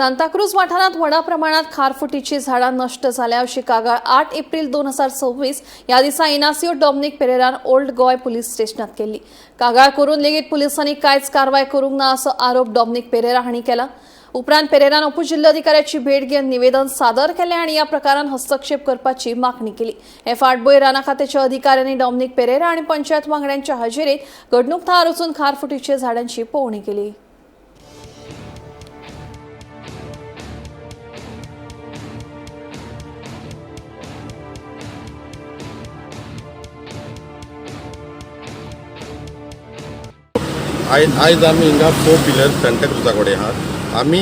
सांताक्रूज वाठारात व्हडा प्रमाणात खारफुटीची झाडां नष्ट झाल्या अशी कागाळ 8 एप्रिल 2026 या दिसा इनासियो डॉमिनिक पेरेरान ओल्ड गोय पुलीस स्टेशनात केली। कागाळ करून लेगीत पुलिसांनी कांयच कारवाय करूंक ना असो आरोप डॉमिनिक पेरेरा हांणी केला। उपरांत पेरेरान उपजिल्हाधिकाऱ्याची भेट घेवन निवेदन सादर केले आणि या प्रकारान हस्तक्षेप करपाची मागणी केली। हे फाटभुंयेर राना खात्याच्या अधिकाऱ्यांनी डॉमिनिक पेरेरा आणि पंचायत वांगड्यांच्या हाजेरीत घडणूक थळार वचून खारफुटीच्या झाडांची पळोवणी केली। आयज आमी हिंगा 4 पिलर्स सांताक्रूजा कडेन आहात। आमी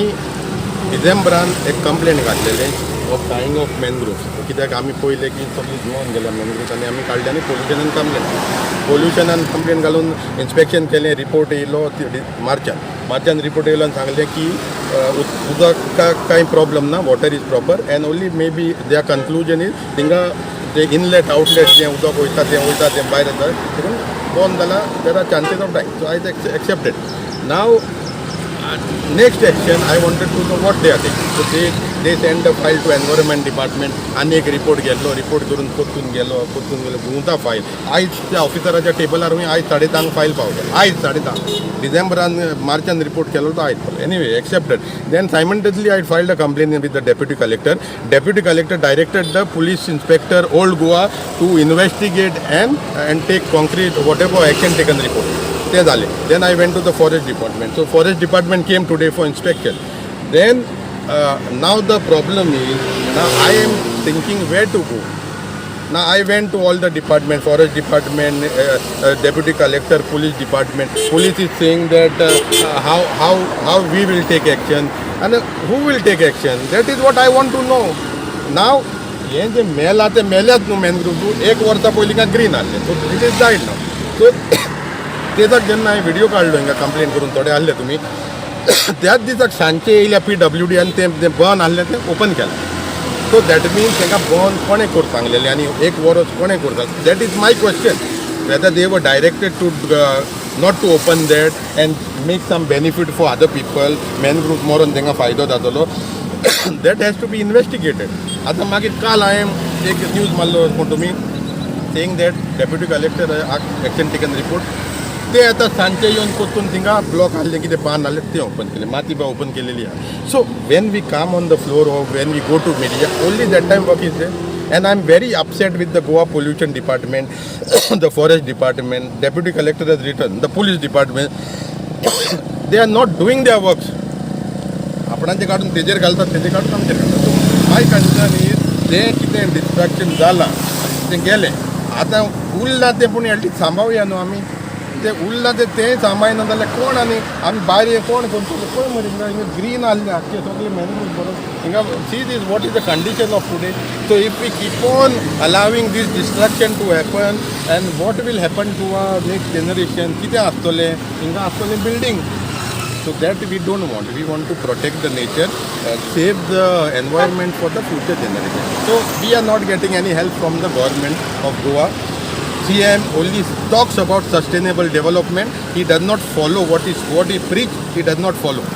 डिसेंबरान एक कंप्लेंट घातलेले ऑफ डायिंग ऑफ मॅनग्रोव्स, कित्याक आमी पळयलें की सगळीं जुवन गेल्या मॅनग्रोव्स आनी आमी काडले आनी पोल्युशनान कंप्लेंट घालून इन्स्पेक्शन केलें, रिपोर्ट येयलो मार्चान रिपोर्ट येयलो आनी सांगलें की उदकाक कांय प्रॉब्लम ना, water is proper and only may be there conclusion is थिंगा जे इनलेट आउटलेट जें उदक वयता तें भायर येता देखून बंद जाला, there are chances of dying. So I accepted. Now next action I wanted to know what they are taking. So they send the file to environment department. आनी एक रिपोर्ट गेल्लो, रिपोर्ट करून पोत्तून गेलो गुंता फायल आयज त्या ऑफिसराच्या टेबलार आयज 3:30 फायल पावले, आयज 3:30 डिसेंबरान मार्चान रिपोर्ट केलो तो आयज पावलो। Anyway accepted. Then simultaneously I filed a complaint with the deputy collector. Deputy collector directed the police inspector old Goa to investigate and take concrete whatever action taken report ते जाले। Then I went to the forest department. So forest department came today for inspection. Then now the problem is now I am thinking where to go. Now I went to all the department, forest department, deputy collector, police department. Police is saying that how we will take action and who will take action. That is what I want to know. Now हे जे मेला ते मेल्यात न्हू mangrove, एक वर्सा पयलीं काय green आहले, so it is died now. सो तेजाक जेन्ना हांवें व्हिडिओ काडलो हिंगा कंप्लेन करून, थोडे आहले तुमी त्याच दिसाक सांजचे येयल्या PWD आनी तें बंद आहलें तें ओपन केलें। सो दॅट मिन्स तांकां बंद कोणें कोर सांगलेलें आनी एक वरस कोणें करता। That is my question, whether they were directed to not to open that and make some benefit for other people, mangrove मरून तांकां फायदो जातलो। That has to be investigated. आतां मागीर काल हांवें एक न्यूज मारलो म्हण तुमी सेंग that deputy collector action taken report. ते आतां सांजचे येवन परतून थिंगा ब्लॉक आहले कितें बांद आहले ते ओपन केले, माती बा ओपन केलेली आहा। So when we come on the floor of when we go to media only that time work is there and I am very upset with the Goa pollution department, the forest department, deputy collector has written, the police department, they are not doing their works. आपणाचे काडून तेजेर घालतात, तेजेर काडून आमचेर घालतात। So my concern is तें कितें डिस्ट्रॅक्शन जालां तें गेलें, आतां उरलां तें पूण एटलीस्ट सांबाळुया न्हू आमी। ते उरलां तें सांबाळना जाल्यार कोण आनी आमी भायर कोण करतलो पळय मरे हिंगा ग्रीन आहलें आख्खें सगळें मॅनग्रोव्ह बरोबर हिंगा see this what is the condition of today. So if we keep on allowing this destruction to happen and what will happen to our next generation, कितें आसतलें हिंगा आसतलें building. So that we don't want. We want to protect the nature, save the environment for the future generation. So we are not getting any help from the government of Goa. CM only talks about sustainable development. He does not follow what he preach. He does not follow.